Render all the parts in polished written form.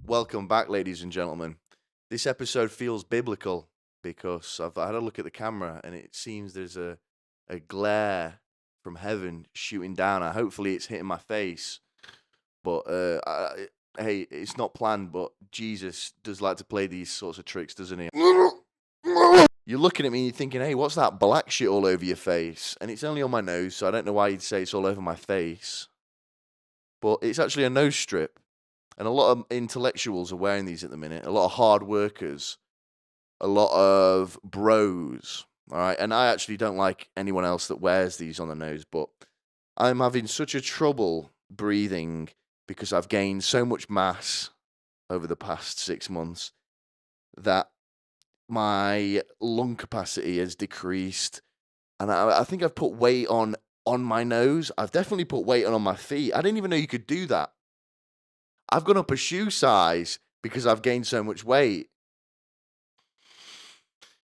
Welcome back, ladies and gentlemen. This episode feels biblical because I've had a look at the camera and it seems there's a glare from heaven shooting down. Hopefully, it's hitting my face. But hey, it's not planned, but Jesus does like to play these sorts of tricks, doesn't he? You're looking at me and you're thinking, hey, what's that black shit all over your face? And it's only on my nose, so I don't know why you'd say it's all over my face. But it's actually a nose strip. And a lot of intellectuals are wearing these at the minute. A lot of hard workers, a lot of bros. All right. And I actually don't like anyone else that wears these on the nose, but I'm having such a trouble breathing because I've gained so much mass over the past 6 months that my lung capacity has decreased. And I think I've put weight on my nose. I've definitely put weight on my feet. I didn't even know you could do that. I've gone up a shoe size because I've gained so much weight.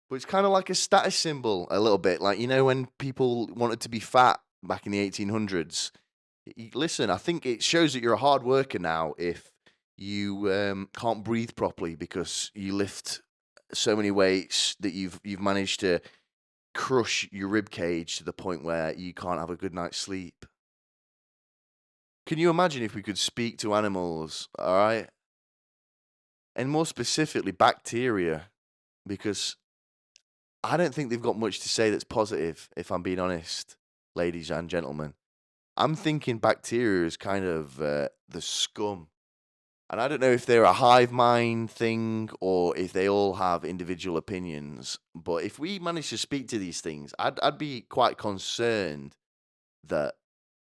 But it's kind of like a status symbol a little bit. Like, when people wanted to be fat back in the 1800s. Listen, I think it shows that you're a hard worker now if you can't breathe properly because you lift so many weights that you've managed to crush your rib cage to the point where you can't have a good night's sleep. Can you imagine if we could speak to animals, all right? And more specifically, bacteria, because I don't think they've got much to say that's positive, if I'm being honest, ladies and gentlemen. I'm thinking bacteria is kind of the scum. And I don't know if they're a hive mind thing or if they all have individual opinions. But if we manage to speak to these things, I'd be quite concerned that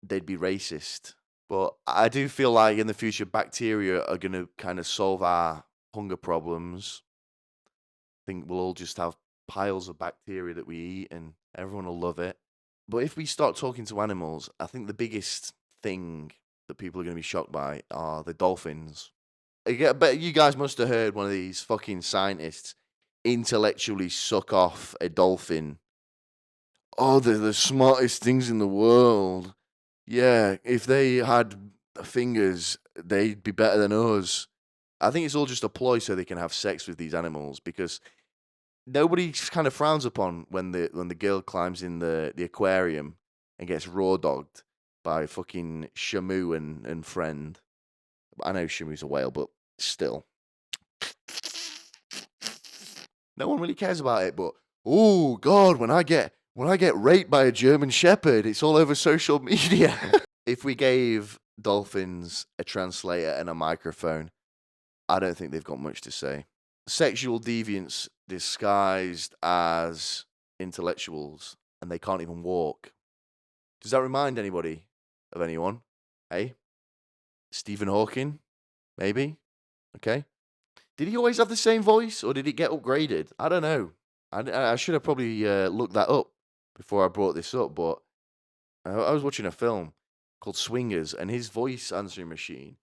they'd be racist. But I do feel like in the future, bacteria are going to kind of solve our hunger problems. I think we'll all just have piles of bacteria that we eat and everyone will love it. But if we start talking to animals, I think the biggest thing that people are going to be shocked by are the dolphins. I bet you guys must have heard one of these fucking scientists intellectually suck off a dolphin. Oh, they're the smartest things in the world. Yeah, if they had fingers, they'd be better than us. I think it's all just a ploy so they can have sex with these animals because nobody kind of frowns upon when the girl climbs in the aquarium and gets raw dogged by fucking Shamu and friend. I know Shamu's a whale, but still, no one really cares about it. But oh god, when I get raped by a German Shepherd, it's all over social media. If we gave dolphins a translator and a microphone, I don't think they've got much to say. Sexual deviants disguised as intellectuals, and they can't even walk. Does that remind anybody of anyone? Hey? Stephen Hawking? Maybe? Okay. Did he always have the same voice, or did it get upgraded? I don't know. I should have probably looked that up before I brought this up, but I was watching a film called Swingers, and his voice answering machine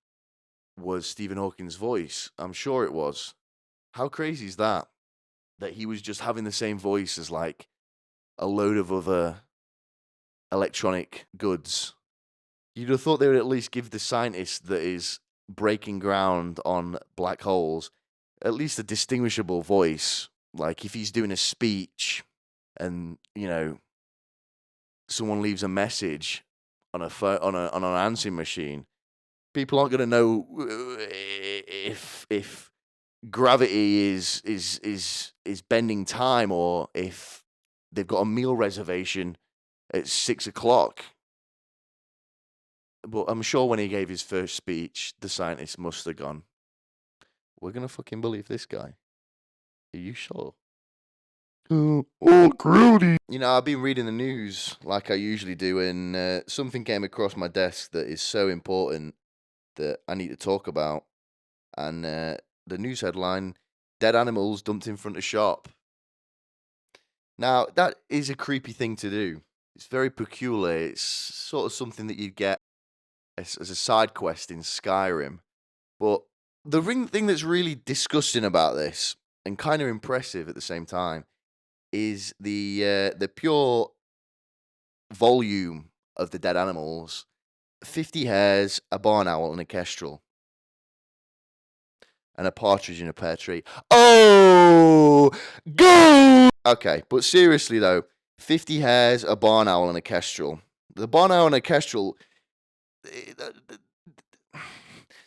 was Stephen Hawking's voice. I'm sure it was. How crazy is that? That he was just having the same voice as like a load of other electronic goods. You'd have thought they would at least give the scientist that is breaking ground on black holes at least a distinguishable voice. Like if he's doing a speech and, someone leaves a message on a phone, on an answering machine, people aren't going to know if gravity is bending time or if they've got a meal reservation at 6 o'clock. But I'm sure when he gave his first speech, the scientist must have gone, we're going to fucking believe this guy. Are you sure? Oh, grody. I've been reading the news like I usually do, and something came across my desk that is so important that I need to talk about. And the news headline, dead animals dumped in front of shop. Now, that is a creepy thing to do. It's very peculiar. It's sort of something that you'd get as a side quest in Skyrim. But the thing that's really disgusting about this, and kind of impressive at the same time, is the pure volume of the dead animals. 50 hares, a barn owl, and a kestrel. and a partridge in a pear tree. Oh, go! Okay, but seriously though, 50 hares, a barn owl, and a kestrel. The barn owl and a kestrel.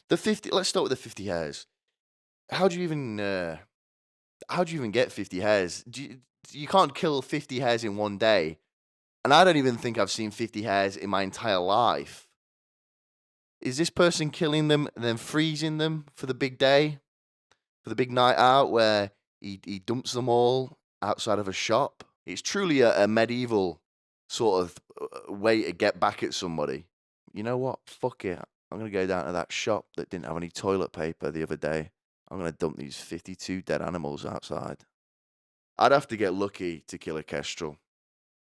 The 50. Let's start with the 50 hares. How do you even get 50 hares? You can't kill 50 hares in one day, and I don't even think I've seen 50 hares in my entire life. Is this person killing them and then freezing them for the big day, for the big night out where he dumps them all outside of a shop? It's truly a medieval sort of way to get back at somebody. You know what? Fuck it. I'm going to go down to that shop that didn't have any toilet paper the other day. I'm going to dump these 52 dead animals outside. I'd have to get lucky to kill a kestrel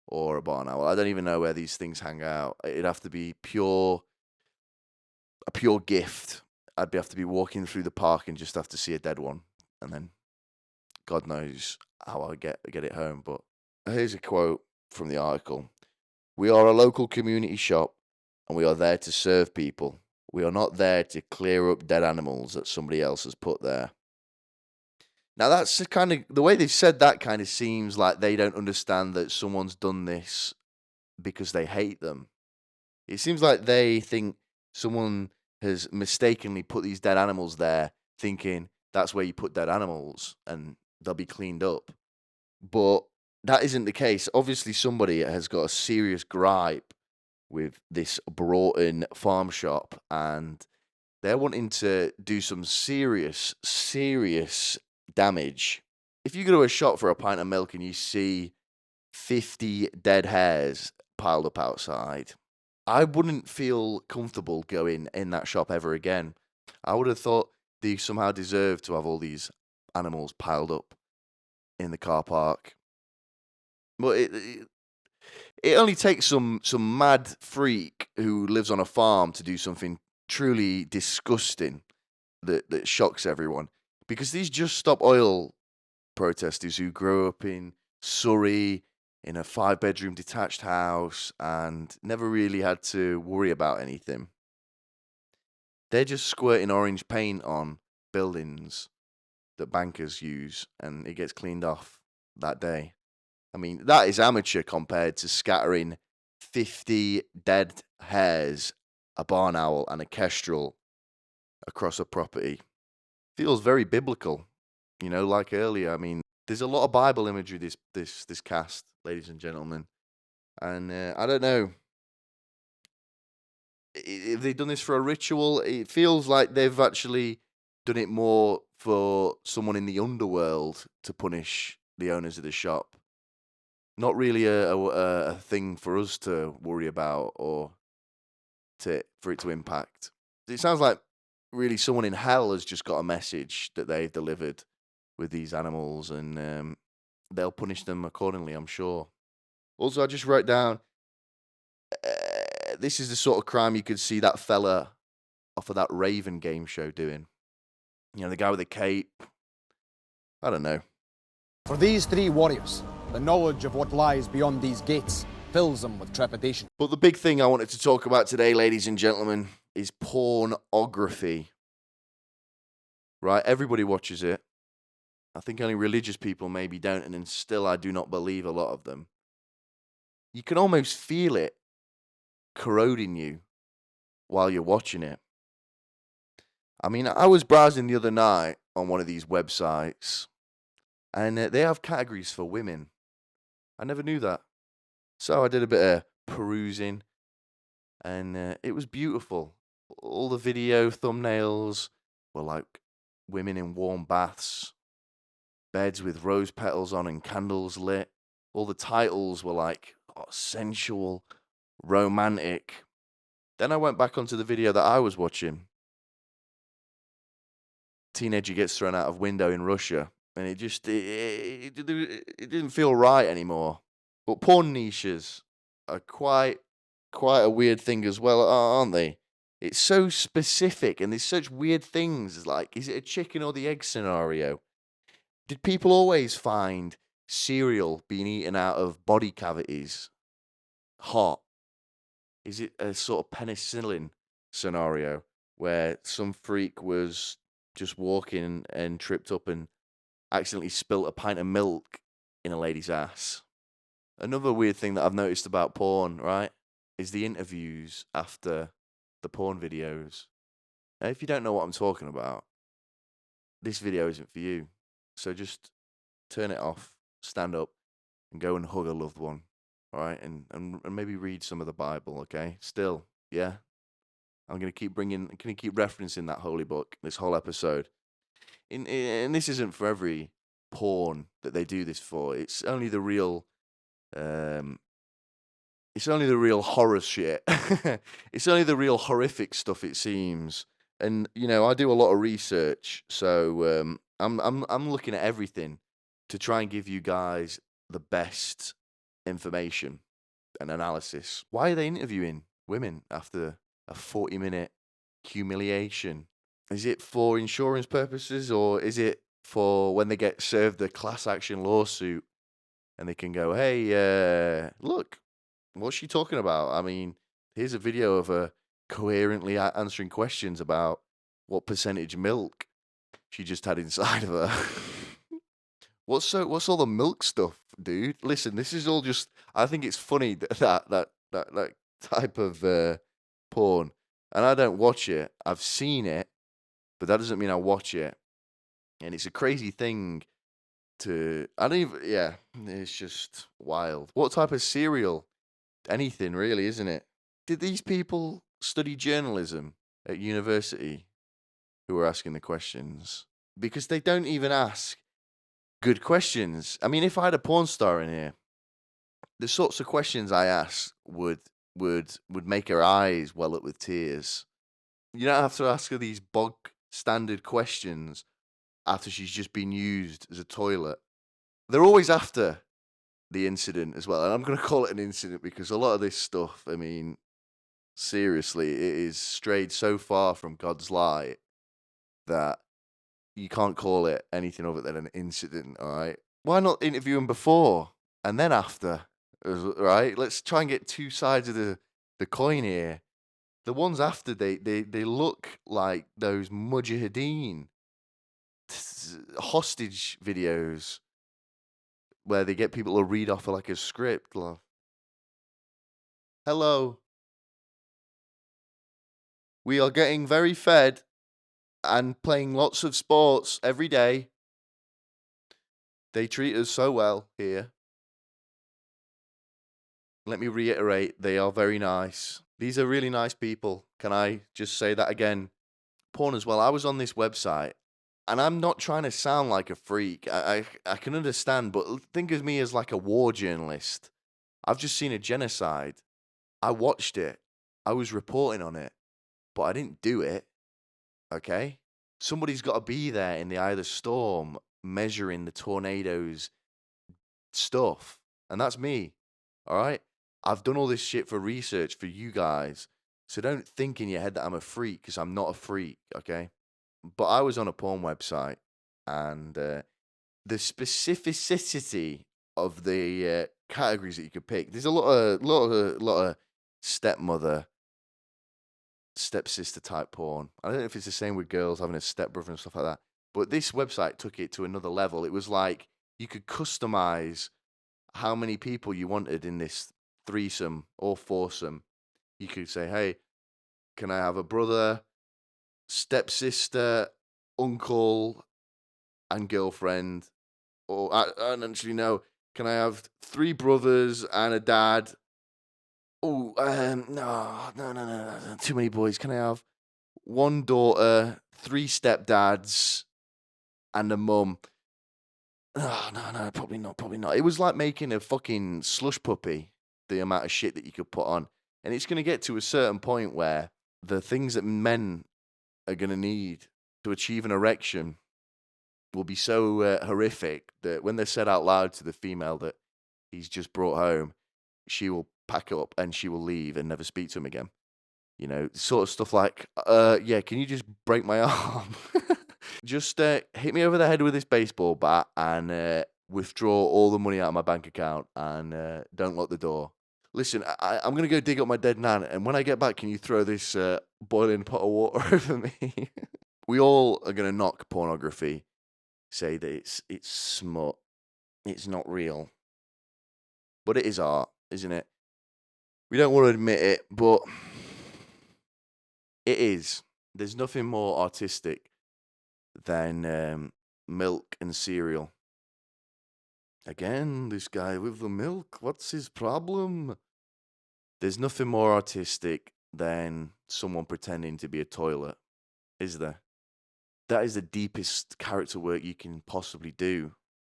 or a barn owl. I don't even know where these things hang out. It'd have to be a pure gift. I'd have to be walking through the park and just have to see a dead one, and then God knows how I'll get it home. But here's a quote from the article. We are a local community shop, and we are there to serve people. We are not there to clear up dead animals that somebody else has put there. Now, that's kind of the way they've said that kind of seems like they don't understand that someone's done this because they hate them. It seems like they think someone has mistakenly put these dead animals there, thinking that's where you put dead animals and they'll be cleaned up. But that isn't the case. Obviously, somebody has got a serious gripe with this Broughton farm shop, and they're wanting to do some serious damage. If you go to a shop for a pint of milk and you see 50 dead hares piled up outside, I wouldn't feel comfortable going in that shop ever again. I would have thought they somehow deserved to have all these animals piled up in the car park. But it only takes some mad freak who lives on a farm to do something truly disgusting that shocks everyone. Because these Just Stop Oil protesters who grow up in Surrey in a 5-bedroom detached house and never really had to worry about anything, they're just squirting orange paint on buildings that bankers use, and it gets cleaned off that day. I mean, that is amateur compared to scattering 50 dead hares, a barn owl, and a kestrel across a property. Feels very biblical, like earlier. I mean, there's a lot of Bible imagery this cast, ladies and gentlemen, and I don't know if they've done this for a ritual. It feels like they've actually done it more for someone in the underworld to punish the owners of the shop. Not really a thing for us to worry about or for it to impact. It sounds like really someone in hell has just got a message that they've delivered with these animals, and they'll punish them accordingly, I'm sure. Also, I just wrote down, this is the sort of crime you could see that fella off of that Raven game show doing. The guy with the cape. I don't know. For these three warriors, the knowledge of what lies beyond these gates fills them with trepidation. But the big thing I wanted to talk about today, ladies and gentlemen, is pornography. Right? Everybody watches it. I think only religious people maybe don't, and then still I do not believe a lot of them. You can almost feel it corroding you while you're watching it. I mean, I was browsing the other night on one of these websites, and they have categories for women. I never knew that. So I did a bit of perusing, and it was beautiful. All the video thumbnails were like women in warm baths, beds with rose petals on and candles lit. All the titles were like sensual, romantic. Then I went back onto the video that I was watching. Teenager gets thrown out of window in Russia, and it didn't feel right anymore. But porn niches are quite a weird thing as well, aren't they? It's so specific, and there's such weird things. Like, is it a chicken or the egg scenario? Did people always find cereal being eaten out of body cavities hot? Is it a sort of penicillin scenario where some freak was just walking and tripped up and accidentally spilt a pint of milk in a lady's ass. Another weird thing that I've noticed about porn, right, is the interviews after the porn videos. Now, if you don't know what I'm talking about, this video isn't for you. So just turn it off, stand up, and go and hug a loved one, all right? And maybe read some of the Bible, okay? Still, yeah? I'm going to keep referencing that holy book this whole episode. And this isn't for every porn that they do this for. It's only the real horror shit. It's only the real horrific stuff, it seems. And I do a lot of research, so I'm looking at everything to try and give you guys the best information and analysis. Why are they interviewing women after a 40-minute humiliation? Is it for insurance purposes, or is it for when they get served a class action lawsuit and they can go, hey, look, what's she talking about? I mean, here's a video of her coherently answering questions about what percentage milk she just had inside of her. What's all the milk stuff, dude? Listen, this is all just. I think it's funny that type of porn, and I don't watch it. I've seen it, but that doesn't mean I watch it. And it's a crazy thing to. I don't even. Yeah, it's just wild. What type of cereal? Anything really, isn't it? Did these people study journalism at university who are asking the questions? Because they don't even ask good questions. I mean, if I had a porn star in here, the sorts of questions I ask would make her eyes well up with tears. You don't have to ask her these bog standard questions after she's just been used as a toilet. They're always after the incident as well. And I'm going to call it an incident because a lot of this stuff, I mean, seriously, it is strayed so far from God's light that you can't call it anything other than an incident, all right? Why not interview him before and then after, right? Let's try and get two sides of the coin here. The ones after, they look like those mujahideen hostage videos where they get people to read off like a script. Hello. We are getting very fed and playing lots of sports every day. They treat us so well here. Let me reiterate, they are very nice. These are really nice people. Can I just say that again? Porn as well. I was on this website, and I'm not trying to sound like a freak. I can understand, but think of me as like a war journalist. I've just seen a genocide. I watched it. I was reporting on it, but I didn't do it. Okay? Somebody's got to be there in the eye of the storm, measuring the tornado's stuff. And that's me. All right? I've done all this shit for research for you guys. So don't think in your head that I'm a freak, because I'm not a freak, okay? But I was on a porn website, and the specificity of the categories that you could pick. There's a lot of stepmother, stepsister type porn. I don't know if it's the same with girls having a stepbrother and stuff like that. But this website took it to another level. It was like you could customize how many people you wanted in this threesome or foursome. You could say, hey, can I have a brother, stepsister, uncle, and girlfriend? Or I don't actually know. Can I have 3 brothers and a dad? Oh, no. Too many boys. Can I have 1 daughter, 3 stepdads, and a mum? Oh, no, probably not. It was like making a fucking slush puppy, the amount of shit that you could put on. And it's going to get to a certain point where the things that men are going to need to achieve an erection will be so horrific that when they're said out loud to the female that he's just brought home, she will pack up and she will leave and never speak to him again. You know, sort of stuff like, yeah, can you just break my arm? Just hit me over the head with this baseball bat and withdraw all the money out of my bank account and don't lock the door. Listen, I'm going to go dig up my dead nan, and when I get back, can you throw this boiling pot of water over me? We all are going to knock pornography, say that it's smut, it's not real. But it is art, isn't it? We don't want to admit it, but it is. There's nothing more artistic than milk and cereal. Again, this guy with the milk, what's his problem? There's nothing more artistic than someone pretending to be a toilet, is there? That is the deepest character work you can possibly do.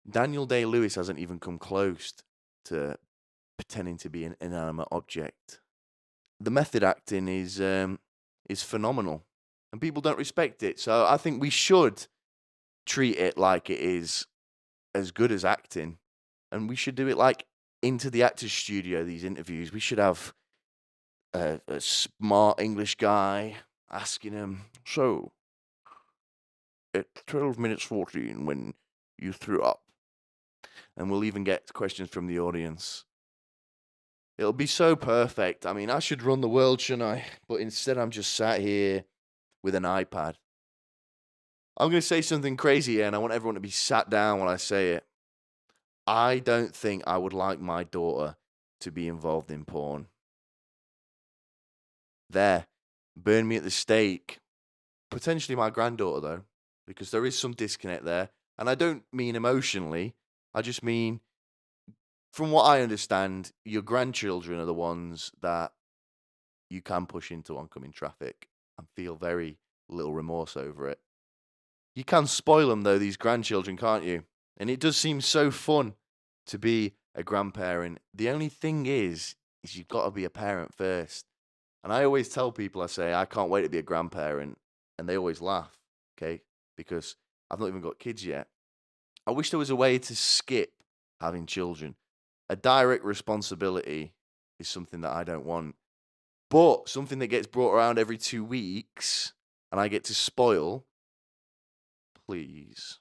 Daniel Day-Lewis hasn't even come close to pretending to be an inanimate object. The method acting is phenomenal, and people don't respect it. So I think we should treat it like it is as good as acting, and we should do it like Into the Actors Studio. These interviews, we should have a smart English guy asking him, "So, at 12 minutes 14, when you threw up," and we'll even get questions from the audience. It'll be so perfect. I mean, I should run the world, shouldn't I? But instead, I'm just sat here with an iPad. I'm going to say something crazy here, and I want everyone to be sat down when I say it. I don't think I would like my daughter to be involved in porn. There. Burn me at the stake. Potentially my granddaughter, though, because there is some disconnect there. And I don't mean emotionally. I just mean, from what I understand, your grandchildren are the ones that you can push into oncoming traffic and feel very little remorse over it. You can spoil them, though, these grandchildren, can't you? And it does seem so fun to be a grandparent. The only thing is you've got to be a parent first. And I always tell people, I say, I can't wait to be a grandparent. And they always laugh, okay? Because I've not even got kids yet. I wish there was a way to skip having children. A direct responsibility is something that I don't want. But something that gets brought around every 2 weeks and I get to spoil, please.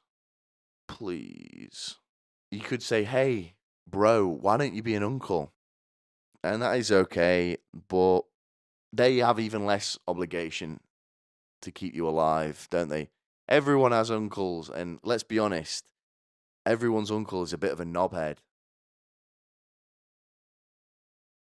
You could say, "Hey, bro, why don't you be an uncle?" And that is okay, but they have even less obligation to keep you alive, don't they? Everyone has uncles, and let's be honest, everyone's uncle is a bit of a knobhead.